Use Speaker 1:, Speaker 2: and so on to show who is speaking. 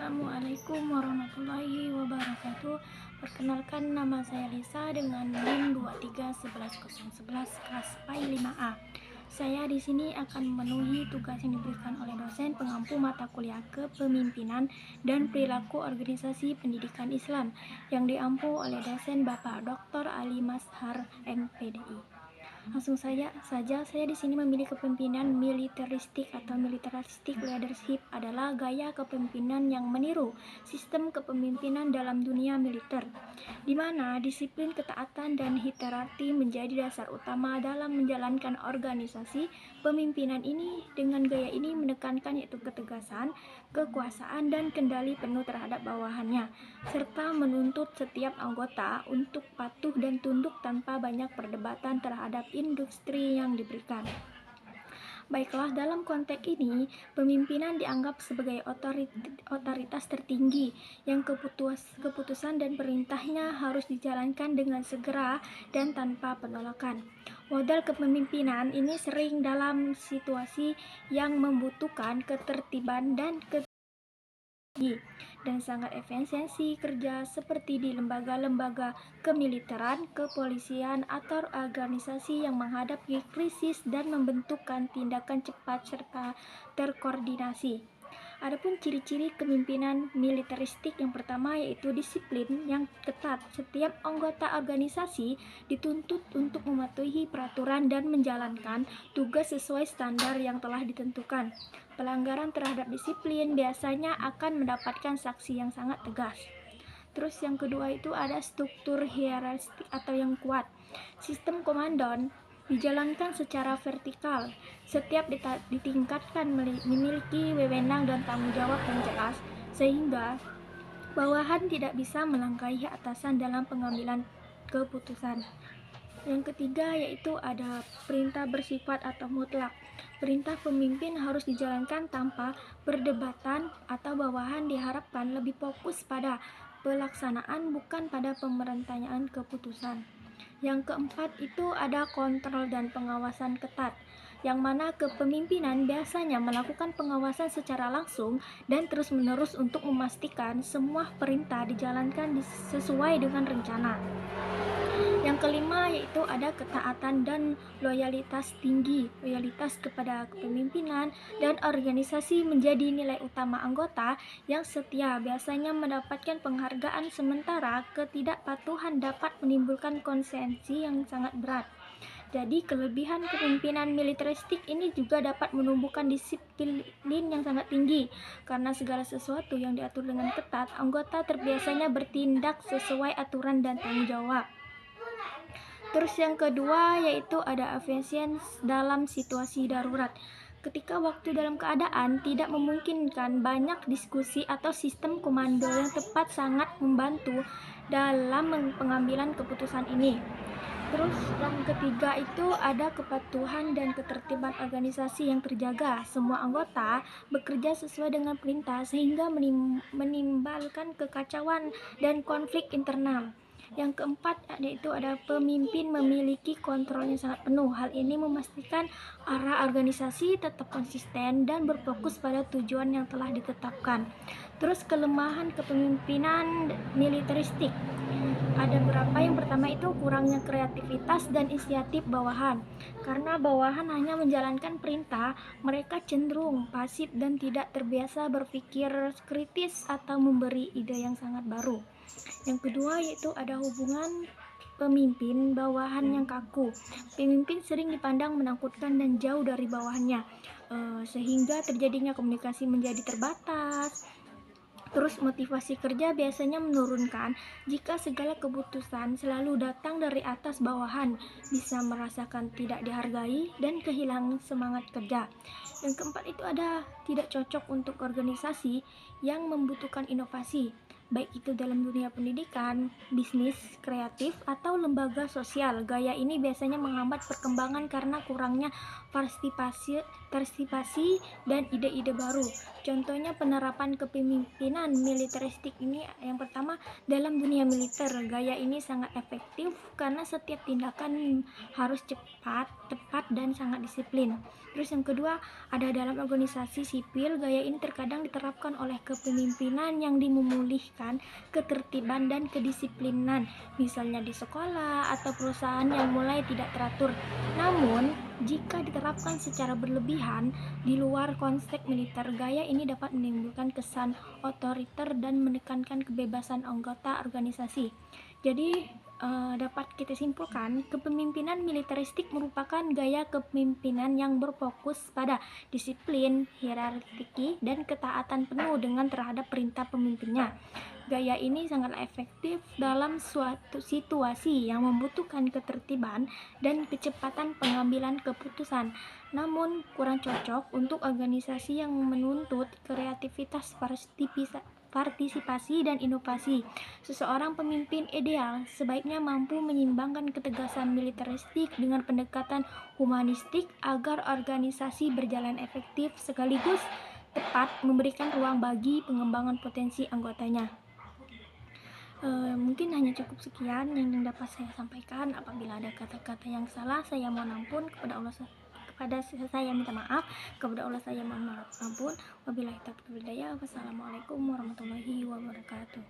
Speaker 1: Assalamualaikum warahmatullahi wabarakatuh. Perkenalkan, nama saya Lisa dengan NIM 2311011 kelas PAI 5A. Saya di sini akan memenuhi tugas yang diberikan oleh dosen pengampu mata kuliah Kepemimpinan dan Perilaku Organisasi Pendidikan Islam yang diampu oleh dosen Bapak Dr. Ali Mazhar MPDI. Langsung saja saya di sini memilih kepemimpinan militeristik atau militaristic leadership adalah gaya kepemimpinan yang meniru sistem kepemimpinan dalam dunia militer, di mana disiplin, ketaatan, dan hierarki menjadi dasar utama dalam menjalankan organisasi. Pemimpinan ini dengan gaya ini menekankan yaitu ketegasan, kekuasaan, dan kendali penuh terhadap bawahannya, serta menuntut setiap anggota untuk patuh dan tunduk tanpa banyak perdebatan terhadap industri yang diberikan. Baiklah, dalam konteks ini, pemimpinan dianggap sebagai otoritas tertinggi yang keputusan dan perintahnya harus dijalankan dengan segera dan tanpa penolakan. Model kepemimpinan ini sering dalam situasi yang membutuhkan ketertiban dan sangat efisiensi kerja seperti di lembaga-lembaga kemiliteran, kepolisian, atau organisasi yang menghadapi krisis dan membentukkan tindakan cepat serta terkoordinasi. Adapun ciri-ciri kepemimpinan militeristik yang pertama yaitu disiplin yang ketat. Setiap anggota organisasi dituntut untuk mematuhi peraturan dan menjalankan tugas sesuai standar yang telah ditentukan. Pelanggaran terhadap disiplin biasanya akan mendapatkan sanksi yang sangat tegas. Terus yang kedua itu ada struktur hierarki atau yang kuat. Sistem komando dijalankan secara vertikal. Setiap ditingkatkan memiliki wewenang dan tanggung jawab yang jelas, sehingga bawahan tidak bisa melangkahi atasan dalam pengambilan keputusan. Yang ketiga yaitu ada perintah bersifat atau mutlak. Perintah pemimpin harus dijalankan tanpa perdebatan atau bawahan diharapkan lebih fokus pada pelaksanaan bukan pada pemerintahan keputusan. Yang keempat itu ada kontrol dan pengawasan ketat, yang mana kepemimpinan biasanya melakukan pengawasan secara langsung dan terus-menerus untuk memastikan semua perintah dijalankan sesuai dengan rencana. Yang kelima yaitu ada ketaatan dan loyalitas tinggi. Loyalitas kepada kepemimpinan dan organisasi menjadi nilai utama anggota yang setia, biasanya mendapatkan penghargaan, sementara ketidakpatuhan dapat menimbulkan konsekuensi yang sangat berat. Jadi kelebihan kepemimpinan militeristik ini juga dapat menumbuhkan disiplin yang sangat tinggi, karena segala sesuatu yang diatur dengan ketat, anggota terbiasanya bertindak sesuai aturan dan tanggung jawab. Terus yang kedua yaitu ada efisiensi dalam situasi darurat. Ketika waktu dalam keadaan tidak memungkinkan, banyak diskusi atau sistem komando yang tepat sangat membantu dalam pengambilan keputusan ini. Terus yang ketiga itu ada kepatuhan dan ketertiban organisasi yang terjaga. Semua anggota bekerja sesuai dengan perintah sehingga menimbulkan kekacauan dan konflik internal. Yang keempat yaitu ada pemimpin memiliki kontrol yang sangat penuh. Hal ini memastikan arah organisasi tetap konsisten dan berfokus pada tujuan yang telah ditetapkan. Terus kelemahan kepemimpinan militeristik ada beberapa. Yang pertama itu kurangnya kreativitas dan inisiatif bawahan. Karena bawahan hanya menjalankan perintah, mereka cenderung pasif dan tidak terbiasa berpikir kritis atau memberi ide yang sangat baru. Yang kedua yaitu ada hubungan pemimpin bawahan yang kaku. Pemimpin sering dipandang menakutkan dan jauh dari bawahannya, sehingga terjadinya komunikasi menjadi terbatas. Terus motivasi kerja biasanya menurunkan jika segala keputusan selalu datang dari atas bawahan, bisa merasakan tidak dihargai dan kehilangan semangat kerja. Yang keempat itu ada tidak cocok untuk organisasi yang membutuhkan inovasi, baik itu dalam dunia pendidikan, bisnis, kreatif, atau lembaga sosial. Gaya ini biasanya menghambat perkembangan karena kurangnya partisipasi partisipasi, dan ide-ide baru. Contohnya penerapan kepemimpinan militeristik ini yang pertama, dalam dunia militer, gaya ini sangat efektif karena setiap tindakan harus cepat, tepat, dan sangat disiplin. Terus yang kedua, ada dalam organisasi sipil, gaya ini terkadang diterapkan oleh kepemimpinan yang memulihkan ketertiban dan kedisiplinan, misalnya di sekolah atau perusahaan yang mulai tidak teratur. Namun, jika diterapkan secara berlebihan di luar konteks militer, gaya ini dapat menimbulkan kesan otoriter dan menekankan kebebasan anggota organisasi. Jadi, dapat kita simpulkan, kepemimpinan militeristik merupakan gaya kepemimpinan yang berfokus pada disiplin, hierarki, dan ketaatan penuh dengan terhadap perintah pemimpinnya. Gaya ini sangat efektif dalam suatu situasi yang membutuhkan ketertiban dan kecepatan pengambilan keputusan, namun kurang cocok untuk organisasi yang menuntut kreativitas, partisipasi, dan inovasi. Seseorang pemimpin ideal sebaiknya mampu menyeimbangkan ketegasan militeristik dengan pendekatan humanistik agar organisasi berjalan efektif sekaligus tepat memberikan ruang bagi pengembangan potensi anggotanya. Mungkin hanya cukup sekian yang dapat saya sampaikan. Apabila ada kata-kata yang salah, saya mohon ampun kepada Allah. Kepada saya minta maaf, kepada Allah saya mohon ampun. Wabillahi taufiq wal hidayah. Wassalamualaikum warahmatullahi wabarakatuh.